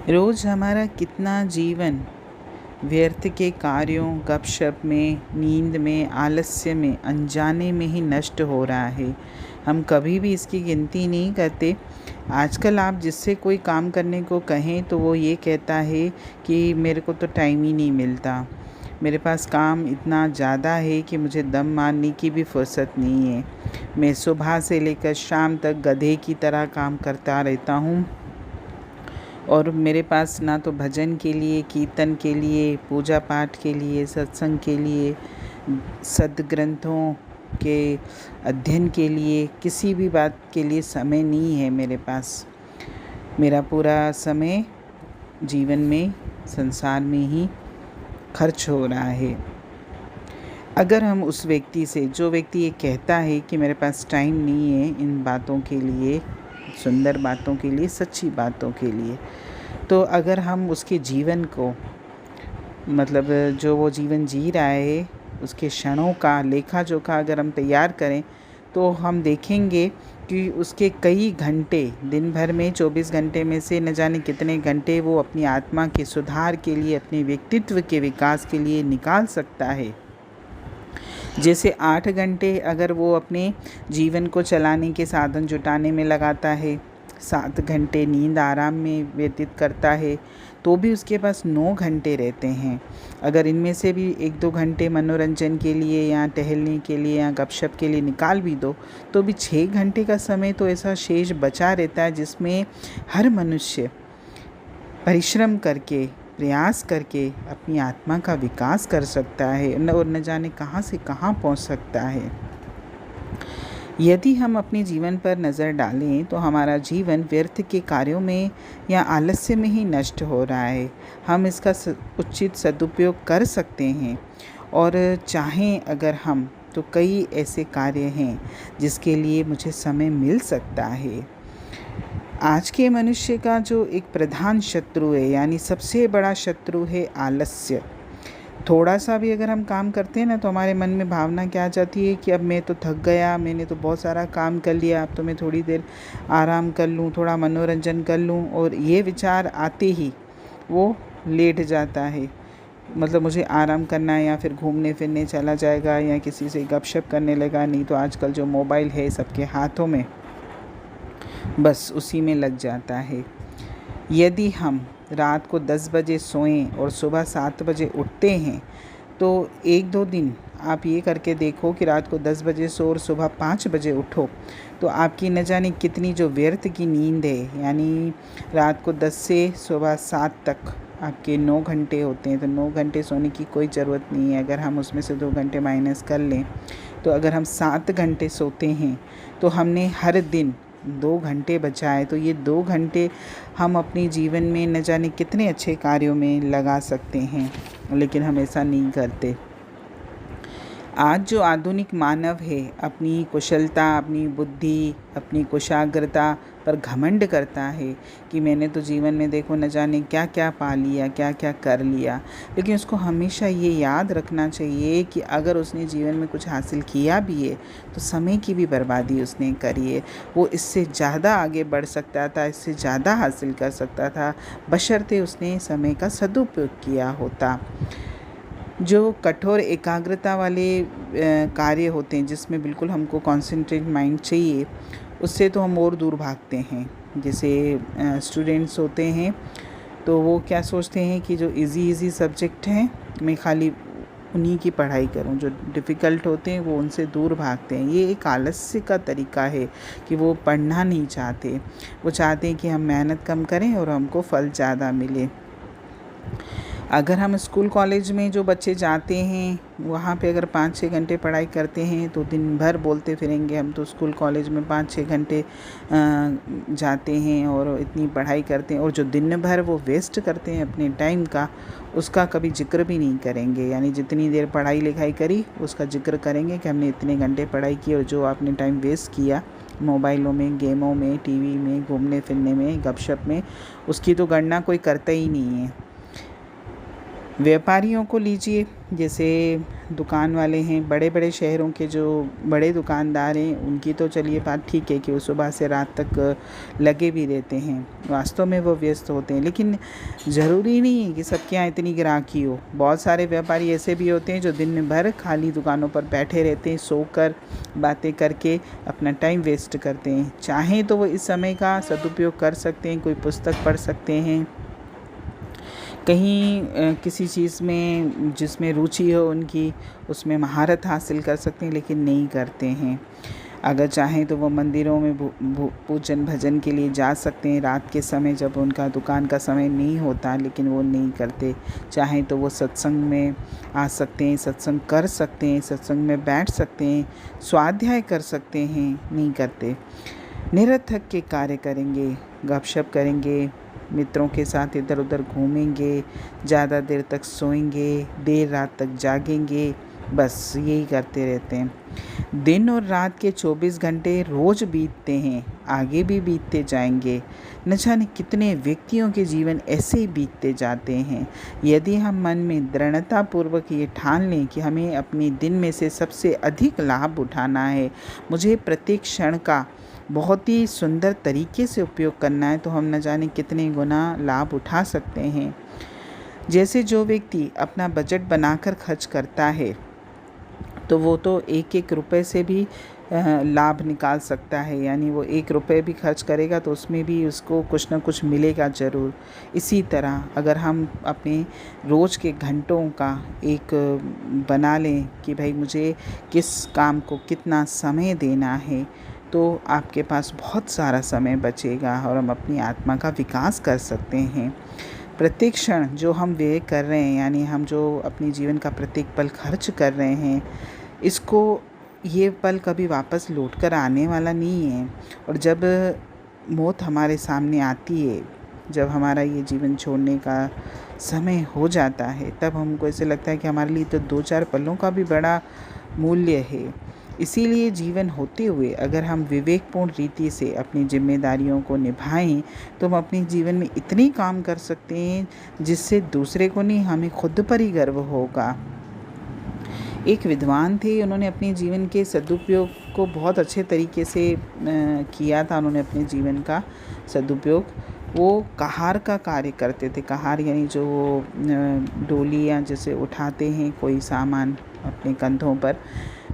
रोज़ हमारा कितना जीवन व्यर्थ के कार्यों, गपशप में, नींद में, आलस्य में, अनजाने में ही नष्ट हो रहा है। हम कभी भी इसकी गिनती नहीं करते। आजकल आप जिससे कोई काम करने को कहें तो वो ये कहता है कि मेरे को तो टाइम ही नहीं मिलता। मेरे पास काम इतना ज़्यादा है कि मुझे दम मारने की भी फुर्सत नहीं है। मैं सुबह से लेकर शाम तक गधे की तरह काम करता रहता हूँ और मेरे पास ना तो भजन के लिए, कीर्तन के लिए, पूजा पाठ के लिए, सत्संग के लिए, सद्ग्रंथों के अध्ययन के लिए, किसी भी बात के लिए समय नहीं है मेरे पास। मेरा पूरा समय जीवन में, संसार में ही खर्च हो रहा है। अगर हम उस व्यक्ति से, जो व्यक्ति ये कहता है कि मेरे पास टाइम नहीं है इन बातों के लिए, सुंदर बातों के लिए, सच्ची बातों के लिए, तो अगर हम उसके जीवन को, मतलब जो वो जीवन जी रहा है, उसके क्षणों का लेखा जोखा अगर हम तैयार करें तो हम देखेंगे कि उसके कई घंटे, दिन भर में 24 घंटे में से न जाने कितने घंटे वो अपनी आत्मा के सुधार के लिए, अपने व्यक्तित्व के विकास के लिए निकाल सकता है। जैसे 8 घंटे अगर वो अपने जीवन को चलाने के साधन जुटाने में लगाता है, 7 घंटे नींद आराम में व्यतीत करता है, तो भी उसके पास 9 घंटे रहते हैं। अगर इनमें से भी 1-2 घंटे मनोरंजन के लिए या टहलने के लिए या गपशप के लिए निकाल भी दो, तो भी 6 घंटे का समय तो ऐसा शेष बचा रहता है जिसमें हर मनुष्य परिश्रम करके, प्रयास करके अपनी आत्मा का विकास कर सकता है और न जाने कहाँ से कहाँ पहुँच सकता है। यदि हम अपने जीवन पर नज़र डालें तो हमारा जीवन व्यर्थ के कार्यों में या आलस्य में ही नष्ट हो रहा है। हम इसका उचित सदुपयोग कर सकते हैं और चाहें अगर हम, तो कई ऐसे कार्य हैं जिसके लिए मुझे समय मिल सकता है। आज के मनुष्य का जो एक प्रधान शत्रु है, यानी सबसे बड़ा शत्रु है आलस्य। थोड़ा सा भी अगर हम काम करते हैं ना, तो हमारे मन में भावना क्या आ जाती है कि अब मैं तो थक गया, मैंने तो बहुत सारा काम कर लिया, अब तो मैं थोड़ी देर आराम कर लूँ, थोड़ा मनोरंजन कर लूँ। और ये विचार आते ही वो लेट जाता है, मतलब मुझे आराम करना है, या फिर घूमने फिरने चला जाएगा, या किसी से गपशप करने लगा। नहीं तो आजकल जो मोबाइल है सबके हाथों में, बस उसी में लग जाता है। यदि हम रात को 10 बजे सोएं और सुबह 7 बजे उठते हैं, तो 1-2 दिन आप ये करके देखो कि रात को 10 बजे सो और सुबह 5 बजे उठो, तो आपकी न जाने कितनी जो व्यर्थ की नींद है, यानी रात को 10 से सुबह 7 तक आपके 9 घंटे होते हैं, तो 9 घंटे सोने की कोई ज़रूरत नहीं है। अगर हम उसमें से 2 घंटे माइनस कर लें, तो अगर हम 7 घंटे सोते हैं तो हमने हर दिन 2 घंटे बचाए। तो ये 2 घंटे हम अपने जीवन में न जाने कितने अच्छे कार्यों में लगा सकते हैं, लेकिन हम ऐसा नहीं करते। आज जो आधुनिक मानव है, अपनी कुशलता, अपनी बुद्धि, अपनी कुशाग्रता पर घमंड करता है कि मैंने तो जीवन में देखो न जाने क्या क्या पा लिया, क्या क्या कर लिया। लेकिन उसको हमेशा ये याद रखना चाहिए कि अगर उसने जीवन में कुछ हासिल किया भी है तो समय की भी बर्बादी उसने करी है। वो इससे ज़्यादा आगे बढ़ सकता था, इससे ज़्यादा हासिल कर सकता था, बशर्ते उसने समय का सदुपयोग किया होता। जो कठोर एकाग्रता वाले कार्य होते हैं, जिसमें बिल्कुल हमको कॉन्सेंट्रेट माइंड चाहिए, उससे तो हम और दूर भागते हैं। जैसे स्टूडेंट्स होते हैं, तो वो क्या सोचते हैं कि जो इजी सब्जेक्ट हैं, मैं खाली उन्हीं की पढ़ाई करूं। जो डिफ़िकल्ट होते हैं वो उनसे दूर भागते हैं। ये एक आलस्य का तरीका है कि वो पढ़ना नहीं चाहते। वो चाहते हैं कि हम मेहनत कम करें और हमको फल ज़्यादा मिले। अगर हम स्कूल कॉलेज में जो बच्चे जाते हैं, वहाँ पे अगर 5-6 घंटे पढ़ाई करते हैं तो दिन भर बोलते फिरेंगे हम तो स्कूल कॉलेज में 5-6 घंटे जाते हैं और इतनी पढ़ाई करते हैं। और जो दिन भर वो वेस्ट करते हैं अपने टाइम का, उसका कभी जिक्र भी नहीं करेंगे। यानी जितनी देर पढ़ाई लिखाई करी उसका जिक्र करेंगे कि हमने इतने घंटे पढ़ाई की, और जो आपने टाइम वेस्ट किया मोबाइलों में, गेमों में, टीवी में, घूमने फिरने में, गपशप में, उसकी तो गणना कोई करता ही नहीं है। व्यापारियों को लीजिए, जैसे दुकान वाले हैं, बड़े बड़े शहरों के जो बड़े दुकानदार हैं, उनकी तो चलिए बात ठीक है कि वो सुबह से रात तक लगे भी रहते हैं, वास्तव में वो व्यस्त होते हैं, लेकिन ज़रूरी नहीं है कि सबके यहाँ इतनी ग्राहकी हो। बहुत सारे व्यापारी ऐसे भी होते हैं जो दिन भर खाली दुकानों पर बैठे रहते हैं, सोकर बातें करके अपना टाइम वेस्ट करते हैं। चाहें तो वो इस समय का सदुपयोग कर सकते हैं, कोई पुस्तक पढ़ सकते हैं, कहीं किसी चीज़ में जिसमें रुचि हो उनकी, उसमें महारत हासिल कर सकते हैं, लेकिन नहीं करते हैं। अगर चाहें तो वो मंदिरों में पूजन भजन के लिए जा सकते हैं रात के समय, जब उनका दुकान का समय नहीं होता, लेकिन वो नहीं करते। चाहें तो वो सत्संग में आ सकते हैं, सत्संग कर सकते हैं, सत्संग में बैठ सकते हैं, स्वाध्याय कर सकते हैं, नहीं करते। निरर्थक के कार्य करेंगे, गपशप करेंगे, मित्रों के साथ इधर उधर घूमेंगे, ज़्यादा देर तक सोएंगे, देर रात तक जागेंगे, बस यही करते रहते हैं। दिन और रात के 24 घंटे रोज़ बीतते हैं, आगे भी बीतते जाएंगे। न जाने कितने व्यक्तियों के जीवन ऐसे ही बीतते जाते हैं। यदि हम मन में दृढ़तापूर्वक ये ठान लें कि हमें अपने दिन में से सबसे अधिक लाभ उठाना है, मुझे प्रत्येक क्षण का बहुत ही सुंदर तरीके से उपयोग करना है, तो हम न जाने कितने गुना लाभ उठा सकते हैं। जैसे जो व्यक्ति अपना बजट बनाकर खर्च करता है, तो वो तो एक एक रुपए से भी लाभ निकाल सकता है, यानी वो 1 रुपये भी खर्च करेगा तो उसमें भी उसको कुछ ना कुछ मिलेगा ज़रूर। इसी तरह अगर हम अपने रोज़ के घंटों का एक बना लें कि भाई मुझे किस काम को कितना समय देना है, तो आपके पास बहुत सारा समय बचेगा और हम अपनी आत्मा का विकास कर सकते हैं। प्रत्येक क्षण जो हम व्यय कर रहे हैं, यानी हम जो अपने जीवन का प्रत्येक पल खर्च कर रहे हैं, इसको ये पल कभी वापस लौट कर आने वाला नहीं है। और जब मौत हमारे सामने आती है, जब हमारा ये जीवन छोड़ने का समय हो जाता है, तब हमको ऐसे लगता है कि हमारे लिए तो 2-4 पलों का भी बड़ा मूल्य है। इसीलिए जीवन होते हुए अगर हम विवेकपूर्ण रीति से अपनी जिम्मेदारियों को निभाएं, तो हम अपने जीवन में इतने काम कर सकते हैं जिससे दूसरे को नहीं, हमें खुद पर ही गर्व होगा। एक विद्वान थे, उन्होंने अपने जीवन के सदुपयोग को बहुत अच्छे तरीके से किया था। उन्होंने अपने जीवन का सदुपयोग, वो कहार का कार्य करते थे। कहार यानी जो डोलियाँ जैसे उठाते हैं कोई सामान अपने कंधों पर,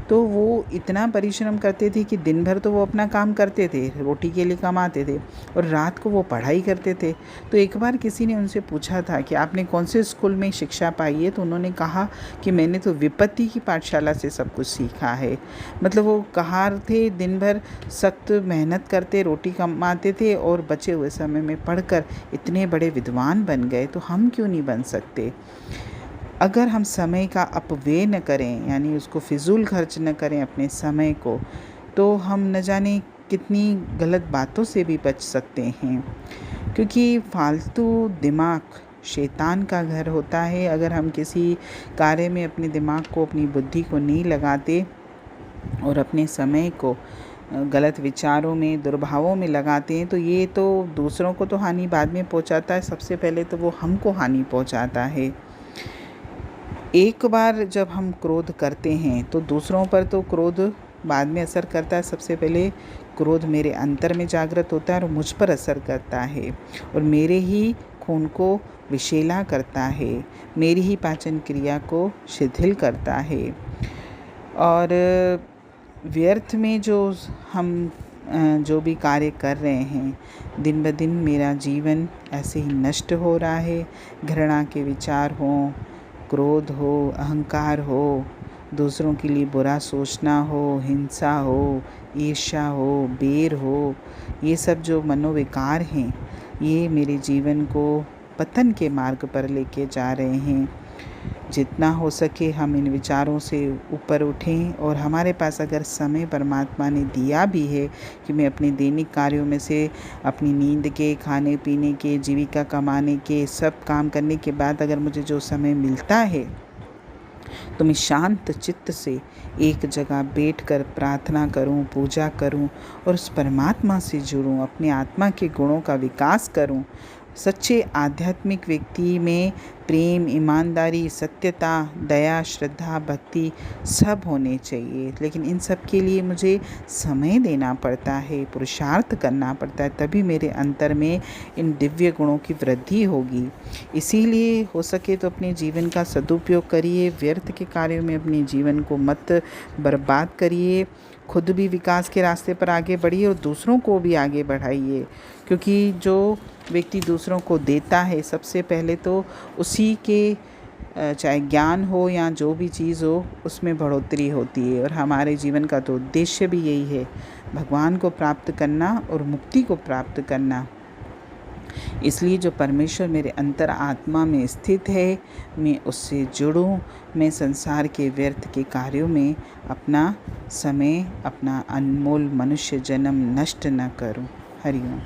तो वो इतना परिश्रम करते थे कि दिन भर तो वो अपना काम करते थे, रोटी के लिए कमाते थे, और रात को वो पढ़ाई करते थे। तो एक बार किसी ने उनसे पूछा था कि आपने कौन से स्कूल में शिक्षा पाई है, तो उन्होंने कहा कि मैंने तो विपत्ति की पाठशाला से सब कुछ सीखा है। मतलब वो कहार थे, दिन भर सख्त मेहनत करते, रोटी कमाते थे और बचे हुए समय में पढ़कर इतने बड़े विद्वान बन गए, तो हम क्यों नहीं बन सकते। अगर हम समय का अपव्यय न करें, यानी उसको फिजूल खर्च न करें अपने समय को, तो हम न जाने कितनी गलत बातों से भी बच सकते हैं। क्योंकि फालतू दिमाग शैतान का घर होता है। अगर हम किसी कार्य में अपने दिमाग को, अपनी बुद्धि को नहीं लगाते और अपने समय को गलत विचारों में, दुर्भावों में लगाते हैं, तो ये तो दूसरों को तो हानि बाद में पहुंचाता है, सबसे पहले तो वो हमको हानि पहुंचाता है। एक बार जब हम क्रोध करते हैं तो दूसरों पर तो क्रोध बाद में असर करता है। सबसे पहले क्रोध मेरे अंतर में जागृत होता है और मुझ पर असर करता है, और मेरे ही खून को विषैला करता है, मेरी ही पाचन क्रिया को शिथिल करता है। और व्यर्थ में जो हम जो भी कार्य कर रहे हैं, दिन ब दिन मेरा जीवन ऐसे ही नष्ट हो रहा है। घृणा के विचार हों, क्रोध हो, अहंकार हो, दूसरों के लिए बुरा सोचना हो, हिंसा हो, ईर्ष्या हो, बैर हो, ये सब जो मनोविकार हैं, ये मेरे जीवन को पतन के मार्ग पर लेके जा रहे हैं। जितना हो सके हम इन विचारों से ऊपर उठें, और हमारे पास अगर समय परमात्मा ने दिया भी है कि मैं अपने दैनिक कार्यों में से अपनी नींद के, खाने पीने के, जीविका कमाने के, सब काम करने के बाद अगर मुझे जो समय मिलता है, तो मैं शांत चित्त से एक जगह बैठकर प्रार्थना करूं, पूजा करूं और उस परमात्मा से जुड़ूं, अपने आत्मा के गुणों का विकास करूं, सच्चे आध्यात्मिक व्यक्ति में प्रेम, ईमानदारी, सत्यता, दया, श्रद्धा, भक्ति सब होने चाहिए। लेकिन इन सब के लिए मुझे समय देना पड़ता है, पुरुषार्थ करना पड़ता है, तभी मेरे अंतर में इन दिव्य गुणों की वृद्धि होगी। इसीलिए हो सके तो अपने जीवन का सदुपयोग करिए, व्यर्थ के कार्यों में अपने जीवन को मत बर्बाद करिए। खुद भी विकास के रास्ते पर आगे बढ़िए और दूसरों को भी आगे बढ़ाइए, क्योंकि जो व्यक्ति दूसरों को देता है सबसे पहले तो उसी के चाहे ज्ञान हो या जो भी चीज़ हो उसमें बढ़ोतरी होती है। और हमारे जीवन का तो उद्देश्य भी यही है, भगवान को प्राप्त करना और मुक्ति को प्राप्त करना। इसलिए जो परमेश्वर मेरे अंतर आत्मा में स्थित है, मैं उससे जुड़ूं, मैं संसार के व्यर्थ के कार्यों में अपना समय, अपना अनमोल मनुष्य जन्म नष्ट न करूं। हरि ओम।